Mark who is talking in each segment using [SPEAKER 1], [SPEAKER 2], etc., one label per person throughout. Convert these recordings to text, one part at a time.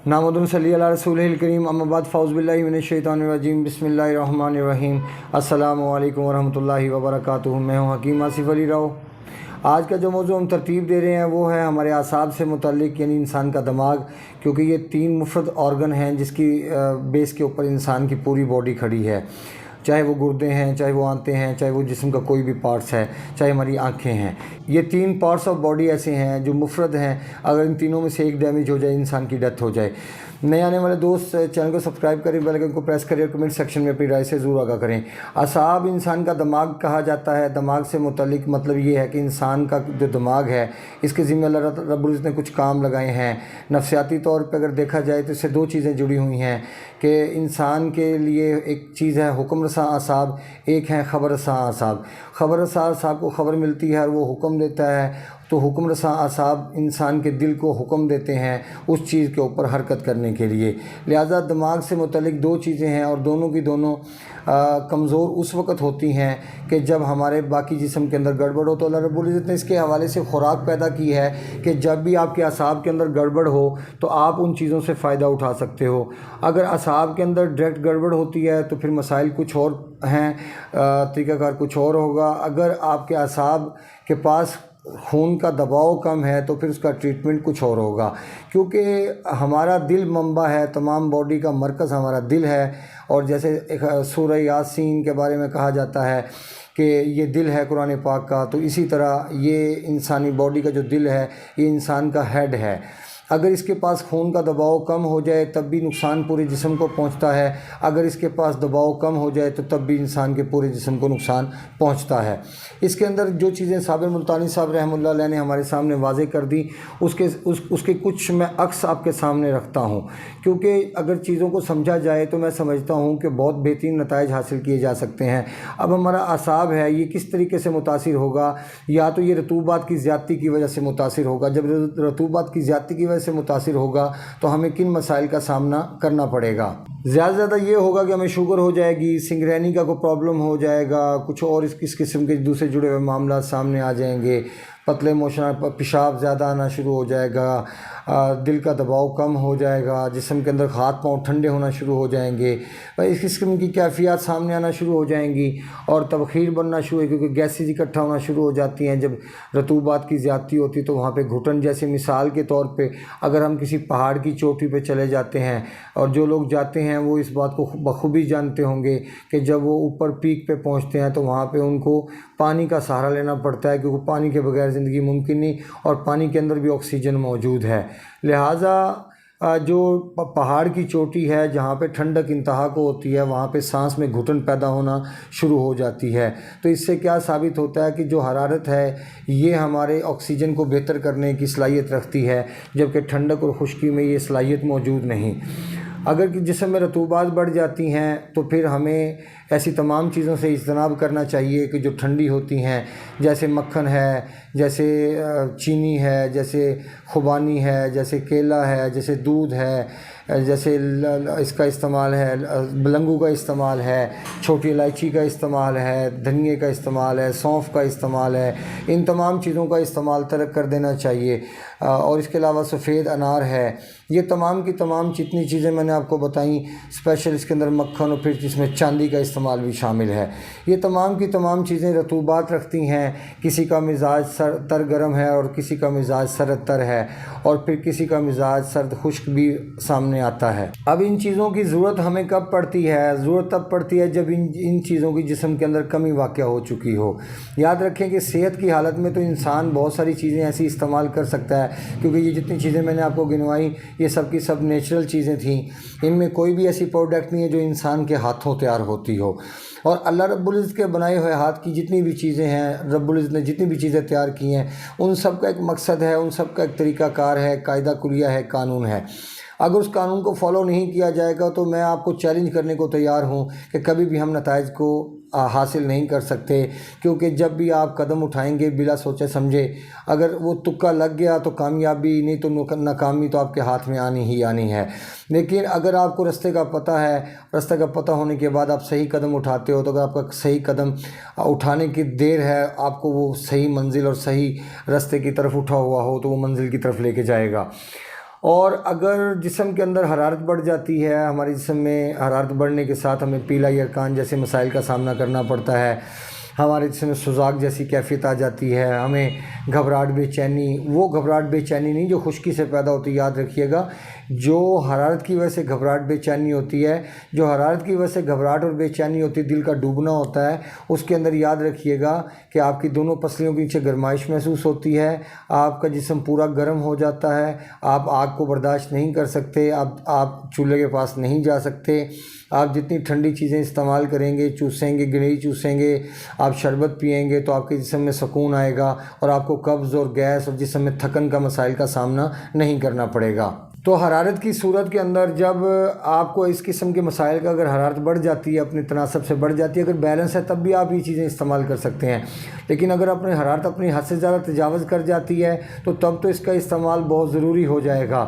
[SPEAKER 1] नामुदुन सल्ली अला रसूलिल करीम अम्मा बाद फ़ौज़ु बिल्लाहि मिनश शैतानिर रजीम बिस्मिल्लाहिर रहमानिर रहीम अस्सलामु अलैकुम वरहमतुल्लाहि वबरकातुहू। मैं हूँ हकीम आसिफ़ अली राव। आज का जो मौज़ू हम तरतीब दे रहे हैं वो है हमारे आसाब से मुतल्लिक़, यानी इंसान का दिमाग, क्योंकि ये 3 मुफ़रद ऑर्गन हैं जिसकी बेस के ऊपर इंसान की पूरी बॉडी खड़ी है। चाहे वो गुर्दे हैं, चाहे वो आंतें हैं, चाहे वो जिस्म का कोई भी पार्ट्स है, चाहे हमारी आंखें हैं। ये 3 पार्ट्स ऑफ बॉडी ऐसे हैं जो मुफरद हैं। अगर इन तीनों में से एक डैमेज हो जाए, इंसान की डेथ हो जाए। नए आने वाले दोस्त चैनल को सब्सक्राइब करें, बेल आइकन को प्रेस करें और कमेंट सेक्शन में अपनी राय से ज़रूर आगाह करें। असाब इंसान का दिमाग कहा जाता है। दिमाग से मुतल्लिक़ मतलब ये है कि इंसान का जो दिमाग है, इसके ज़िम्मे अल्लाह रब्बुल इज़्ज़त ने कुछ काम लगाए हैं। नफ्सियाती तौर पर अगर देखा जाए तो इससे 2 चीज़ें जुड़ी हुई हैं कि इंसान के लिए एक चीज़ है हुक्म रसा असाब, एक है ख़बर रसा असाब। ख़बर रसा असाब को ख़बर मिलती है और वो हुक्म देता है, तो हुक्म रसा असाब इंसान के दिल को हुक्म देते हैं उस चीज़ के ऊपर हरकत करने के लिए। लिहाजा दिमाग से मुतल्लिक़ 2 चीज़ें हैं और दोनों की दोनों कमज़ोर उस वक़्त होती हैं कि जब हमारे बाकी जिस्म के अंदर गड़बड़ हो। तो अल्लाह रब्बुल इज़्ज़त ने इसके हवाले से खुराक पैदा की है कि जब भी आपके असाब के अंदर गड़बड़ हो तो आप उन चीज़ों से फ़ायदा उठा सकते हो। अगर असाब के अंदर डायरेक्ट गड़बड़ होती है तो फिर मसाइल कुछ और हैं, तरीक़ाकार कुछ और होगा। अगर आपके असाब के पास खून का दबाव कम है तो फिर उसका ट्रीटमेंट कुछ और होगा, क्योंकि हमारा दिल मंबा है, तमाम बॉडी का मरकज़ हमारा दिल है। और जैसे एक सूरह यासीन के बारे में कहा जाता है कि ये दिल है कुरान पाक का, तो इसी तरह ये इंसानी बॉडी का जो दिल है ये इंसान का हेड है। अगर इसके पास खून का दबाव कम हो जाए तब भी नुकसान पूरे जिस्म को पहुंचता है। अगर इसके पास दबाव कम हो जाए तो तब भी इंसान के पूरे जिस्म को नुकसान पहुंचता है। इसके अंदर जो चीज़ें साबिर मुल्तानी साहब रहमतुल्लाह अलैह ने हमारे सामने वाज़े कर दी, उसके कुछ मैं अक्स आपके सामने रखता हूं, क्योंकि अगर चीज़ों को समझा जाए तो मैं समझता हूं कि बहुत बेहतरीन नताइज हासिल किए जा सकते हैं। अब हमारा असाब है ये किस तरीके से मुतासिर होगा, या तो ये रतूबात की ज़्यादती की वजह से मुतासिर होगा। जब रतूबात की ज़्यादती की वजह से मुतासिर होगा तो हमें किन मसाइल का सामना करना पड़ेगा। ज़्यादा से ज़्यादा ये होगा कि हमें शुगर हो जाएगी, सिंगरेनी का कोई प्रॉब्लम हो जाएगा, कुछ और इस किस्म के दूसरे जुड़े हुए मामला सामने आ जाएंगे। पतले मोशन, पेशाब ज़्यादा आना शुरू हो जाएगा, दिल का दबाव कम हो जाएगा, जिस्म के अंदर हाथ पाँव ठंडे होना शुरू हो जाएंगे, इस किस्म की कैफियत सामने आना शुरू हो जाएंगी और तबखीर बनना शुरू है, क्योंकि गैसेज इकट्ठा होना शुरू हो जाती हैं। जब रतूबात की ज़्यादती होती है तो वहाँ पे घुटन, जैसे मिसाल के तौर पे अगर हम किसी पहाड़ की चोटी पे चले जाते हैं, और जो लोग जाते हैं वो इस बात को बखूबी जानते होंगे कि जब वो ऊपर पीक पे पहुँचते हैं तो वहाँ पे उनको पानी का सहारा लेना पड़ता है, क्योंकि पानी के बगैर ज़िंदगी मुमकिन नहीं, और पानी के अंदर भी ऑक्सीजन मौजूद है। लिहाजा जो पहाड़ की चोटी है जहाँ पे ठंडक इंतहा को होती है, वहाँ पे सांस में घुटन पैदा होना शुरू हो जाती है। तो इससे क्या साबित होता है कि जो हरारत है ये हमारे ऑक्सीजन को बेहतर करने की सलाहियत रखती है, जबकि ठंडक और खुश्की में ये सलाहियत मौजूद नहीं। अगर कि जिस्म में रतूबात बढ़ जाती हैं तो फिर हमें ऐसी तमाम चीज़ों से इज्तनाब करना चाहिए कि जो ठंडी होती हैं, जैसे मक्खन है, जैसे चीनी है, जैसे खुबानी है, जैसे केला है, जैसे दूध है, जैसे इसका इस्तेमाल है, लंगू का इस्तेमाल है, छोटी इलायची का इस्तेमाल है, धनिए का इस्तेमाल है, सौंफ का इस्तेमाल है। इन तमाम चीज़ों का इस्तेमाल तर्क कर देना चाहिए। और इसके अलावा सफ़ेद अनार है। ये तमाम की तमाम जितनी चीज़ें मैंने आपको बताई, स्पेशल इसके अंदर मक्खन और फिर जिसमें चांदी का इस्तेमाल भी शामिल है। ये तमाम की तमाम चीज़ें रतूबात रखती हैं। किसी का मिजाज तर गर्म है और किसी का मिजाज सर्द तर है, और फिर किसी का मिजाज सर्द खुश्क भी सामने आता है। अब इन चीज़ों की ज़रूरत हमें कब पड़ती है? ज़रूरत तब पड़ती है जब इन चीज़ों की जिस्म के अंदर कमी वाक़या हो चुकी हो। याद रखें कि सेहत की हालत में तो इंसान बहुत सारी चीज़ें ऐसी इस्तेमाल कर सकता है, क्योंकि ये जितनी चीज़ें मैंने आपको गिनवाई ये सब की सब नेचुरल चीज़ें थीं। इनमें कोई भी ऐसी प्रोडक्ट नहीं है जो इंसान के हाथों तैयार होती हो। और अल्लाह रब्बुल इज़्ज़त के बनाए हुए हाथ की जितनी भी चीज़ें हैं, रब्बुल इज़्ज़त ने जितनी भी चीज़ें तैयार की हैं, उन सब का एक मकसद है, उन सब का एक तरीक़ाकार है, कायदा कुलिया है, कानून है। अगर उस कानून को फॉलो नहीं किया जाएगा तो मैं आपको चैलेंज करने को तैयार हूँ कि कभी भी हम नताइज को حاصل نہیں کر سکتے، کیونکہ جب بھی آپ قدم اٹھائیں گے بلا سوچے سمجھے، اگر وہ تکا لگ گیا تو کامیابی نہیں تو ناکامی تو آپ کے ہاتھ میں آنی ہی آنی ہے۔ لیکن اگر آپ کو رستے کا پتہ ہے، رستے کا پتہ ہونے کے بعد آپ صحیح قدم اٹھاتے ہو، تو اگر آپ کا صحیح قدم اٹھانے کی دیر ہے، آپ کو وہ صحیح منزل اور صحیح رستے کی طرف اٹھا ہوا ہو تو وہ منزل کی طرف لے کے جائے گا۔ اور اگر جسم کے اندر حرارت بڑھ جاتی ہے، ہمارے جسم میں حرارت بڑھنے کے ساتھ ہمیں پیلائی ارکان جیسے مسائل کا سامنا کرنا پڑتا ہے، ہمارے جسم میں سوزاک جیسی کیفیت آ جاتی ہے، ہمیں گھبراہٹ بے چینی، وہ گھبراہٹ بے چینی نہیں جو خشکی سے پیدا ہوتی ہے، یاد رکھیے گا، جو حرارت کی وجہ سے گھبراہٹ بے چینی ہوتی ہے، جو حرارت کی وجہ سے گھبراہٹ اور بے چینی ہوتی ہے، دل کا ڈوبنا ہوتا ہے، اس کے اندر یاد رکھیے گا کہ آپ کی دونوں پسلیوں کے نیچے گرمائش محسوس ہوتی ہے، آپ کا جسم پورا گرم ہو جاتا ہے، آپ آگ کو برداشت نہیں کر سکتے، آپ چولہے کے پاس نہیں جا سکتے، آپ جتنی ٹھنڈی چیزیں استعمال کریں گے، چوسیں گے، گنئی چوسیں گے، آپ شربت پئیں گے تو آپ کے جسم میں سکون آئے گا اور آپ کو قبض اور گیس اور جسم میں تھکن کا مسائل کا سامنا نہیں کرنا پڑے گا۔ تو حرارت کی صورت کے اندر جب آپ کو اس قسم کے مسائل کا اگر حرارت بڑھ جاتی ہے، اپنے تناسب سے بڑھ جاتی ہے، اگر بیلنس ہے تب بھی آپ یہ چیزیں استعمال کر سکتے ہیں، لیکن اگر اپنی حرارت اپنی حد سے زیادہ تجاوز کر جاتی ہے تو تب تو اس کا استعمال بہت ضروری ہو جائے گا۔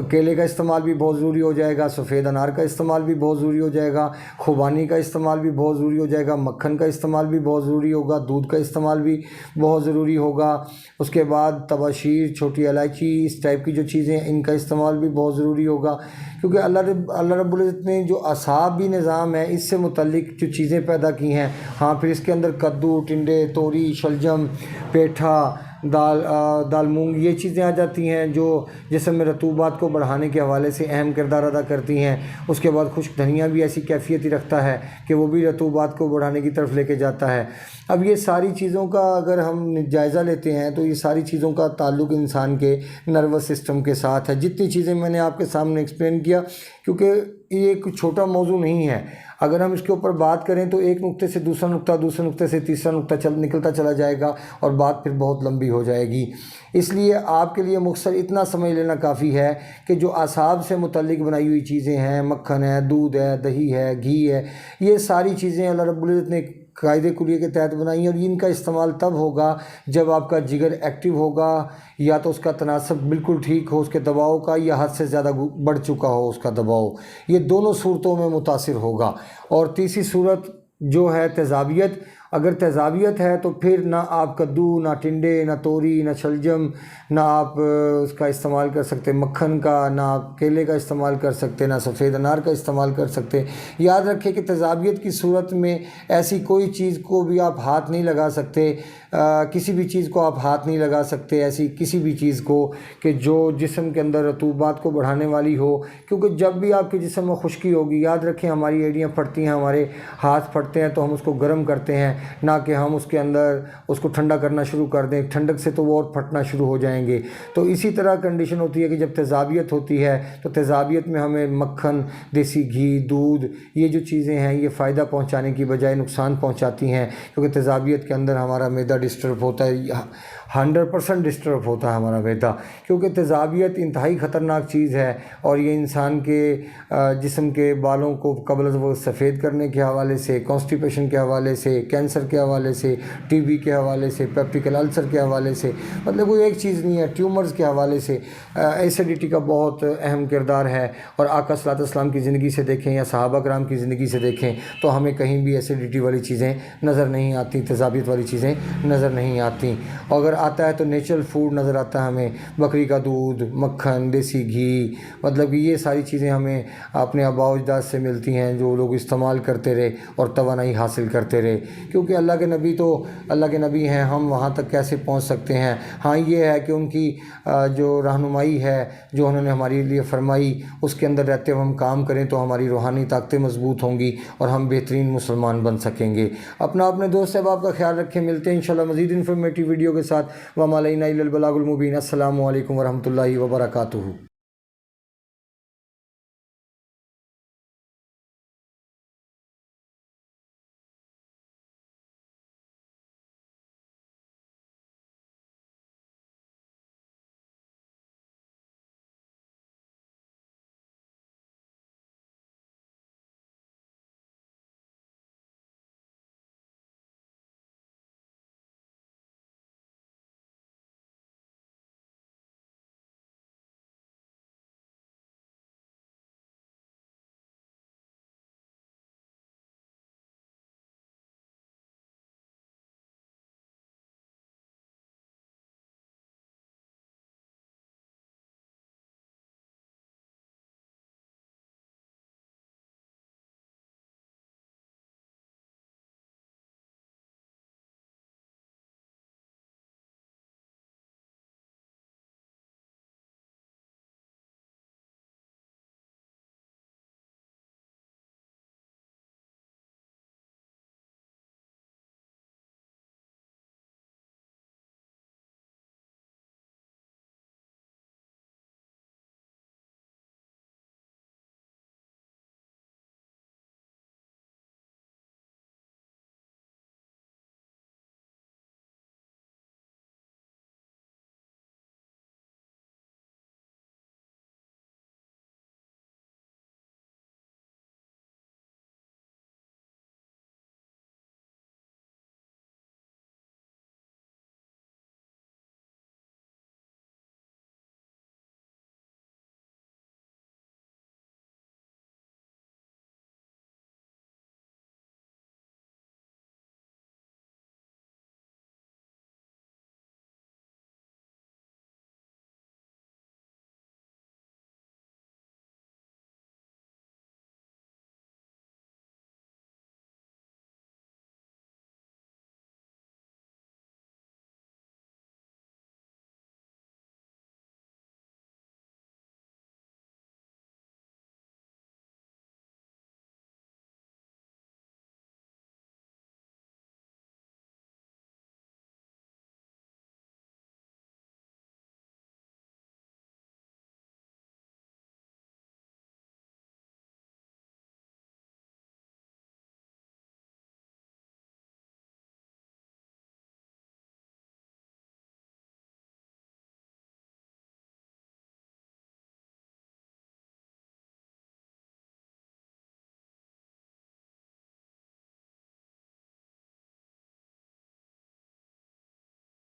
[SPEAKER 1] کیلے کا استعمال بھی بہت ضروری ہو جائے گا، سفید انار کا استعمال بھی بہت ضروری ہو جائے گا، خوبانی کا استعمال بھی بہت ضروری ہو جائے گا، مکھن کا استعمال بھی بہت ضروری ہوگا، دودھ کا استعمال بھی بہت ضروری ہوگا، اس کے بعد تباشیر، چھوٹی الائچی، اس ٹائپ کی جو چیزیں ان کا استعمال بھی بہت ضروری ہوگا، کیونکہ اللہ رب العزت نے جو اعصابی نظام ہے اس سے متعلق جو چیزیں پیدا کی ہیں، ہاں پھر اس کے اندر کدو، ٹنڈے، توری، شلجم، پیٹھا، دال مونگ، یہ چیزیں آ جاتی ہیں جو جسم میں رطوبات کو بڑھانے کے حوالے سے اہم کردار ادا کرتی ہیں۔ اس کے بعد خشک دھنیا بھی ایسی کیفیت ہی رکھتا ہے کہ وہ بھی رطوبات کو بڑھانے کی طرف لے کے جاتا ہے۔ اب یہ ساری چیزوں کا اگر ہم جائزہ لیتے ہیں تو یہ ساری چیزوں کا تعلق انسان کے نروس سسٹم کے ساتھ ہے۔ جتنی چیزیں میں نے آپ کے سامنے ایکسپلین کیا، کیونکہ یہ ایک چھوٹا موضوع نہیں ہے، اگر ہم اس کے اوپر بات کریں تو ایک نقطے سے دوسرا نقطہ، دوسرے نقطے سے تیسرا نقطہ نکلتا چلا جائے گا اور بات پھر بہت لمبی ہو جائے گی۔ اس لیے آپ کے لیے مختصر اتنا سمجھ لینا کافی ہے کہ جو اعصاب سے متعلق بنائی ہوئی چیزیں ہیں، مکھن ہے، دودھ ہے، دہی ہے، گھی ہے، یہ ساری چیزیں اللہ رب العزت نے قاعدے کلیے کے تحت بنائی ہیں، اور ان کا استعمال تب ہوگا جب آپ کا جگر ایکٹیو ہوگا، یا تو اس کا تناسب بالکل ٹھیک ہو اس کے دباؤ کا، یا حد سے زیادہ بڑھ چکا ہو اس کا دباؤ، یہ دونوں صورتوں میں متاثر ہوگا۔ اور تیسری صورت جو ہے تیزابیت، اگر تیزابیت ہے تو پھر نہ آپ کدو، نہ ٹنڈے، نہ توری، نہ شلجم، نہ آپ اس کا استعمال کر سکتے مکھن کا، نہ آپ کیلے کا استعمال کر سکتے، نہ سفید انار کا استعمال کر سکتے۔ یاد رکھیں کہ تیزابیت کی صورت میں ایسی کوئی چیز کو بھی آپ ہاتھ نہیں لگا سکتے، کسی بھی چیز کو آپ ہاتھ نہیں لگا سکتے، ایسی کسی بھی چیز کو کہ جو جسم کے اندر رطوبات کو بڑھانے والی ہو، کیونکہ جب بھی آپ کے جسم میں خشکی ہوگی، یاد رکھیں ہماری ایڑیاں پھٹتی ہیں، ہمارے ہاتھ پھٹتے ہیں تو ہم اس کو گرم کرتے ہیں، نہ کہ ہم اس کے اندر اس کو ٹھنڈا کرنا شروع کر دیں، ٹھنڈک سے تو وہ اور پھٹنا شروع ہو جائیں گے۔ تو اسی طرح کنڈیشن ہوتی ہے کہ جب تیزابیت ہوتی ہے تو تیزابیت میں ہمیں مکھن، دیسی گھی، دودھ، یہ جو چیزیں ہیں یہ فائدہ پہنچانے کی بجائے نقصان پہنچاتی ہیں، کیونکہ تیزابیت کے اندر ہمارا معدہ ڈسٹرب ہوتا ہے، 100% ڈسٹرب ہوتا ہے ہمارا معدہ، کیونکہ تیزابیت انتہائی خطرناک چیز ہے، اور یہ انسان کے جسم کے بالوں کو قبل از وقت سفید کرنے کے حوالے سے، کانسٹیپیشن کے حوالے سے، کینسر کے حوالے سے، ٹی بی کے حوالے سے، پیپٹیکل السر کے حوالے سے، مطلب وہ ایک چیز نہیں ہے، ٹیومرز کے حوالے سے ایسیڈیٹی کا بہت اہم کردار ہے۔ اور آقا صلی اللہ علیہ وسلم کی زندگی سے دیکھیں یا صحابہ کرام کی زندگی سے دیکھیں تو ہمیں کہیں بھی ایسیڈیٹی والی چیزیں نظر نہیں آتی، تیزابیت والی چیزیں نظر نہیں آتی۔ اگر آتا ہے تو نیچرل فوڈ نظر آتا ہے ہمیں، بکری کا دودھ، مکھن، دیسی گھی، مطلب کہ یہ ساری چیزیں ہمیں اپنے آباء و اجداد سے ملتی ہیں جو لوگ استعمال کرتے رہے اور توانائی حاصل کرتے رہے، کیونکہ اللہ کے نبی تو اللہ کے نبی ہیں، ہم وہاں تک کیسے پہنچ سکتے ہیں؟ ہاں یہ ہے کہ ان کی جو رہنمائی ہے جو انہوں نے ہمارے لیے فرمائی، اس کے اندر رہتے ہوئے ہم کام کریں تو ہماری روحانی طاقتیں مضبوط ہوں گی اور ہم بہترین مسلمان بن سکیں گے۔ اپنے دوست احباب کا خیال رکھیں، ملتے ہیں انشاءاللہ مزید انفارمیٹیو ویڈیو کے ساتھ۔ وما علینا الا البلاغ المبین۔ السلام علیکم ورحمۃ اللہ وبرکاتہ۔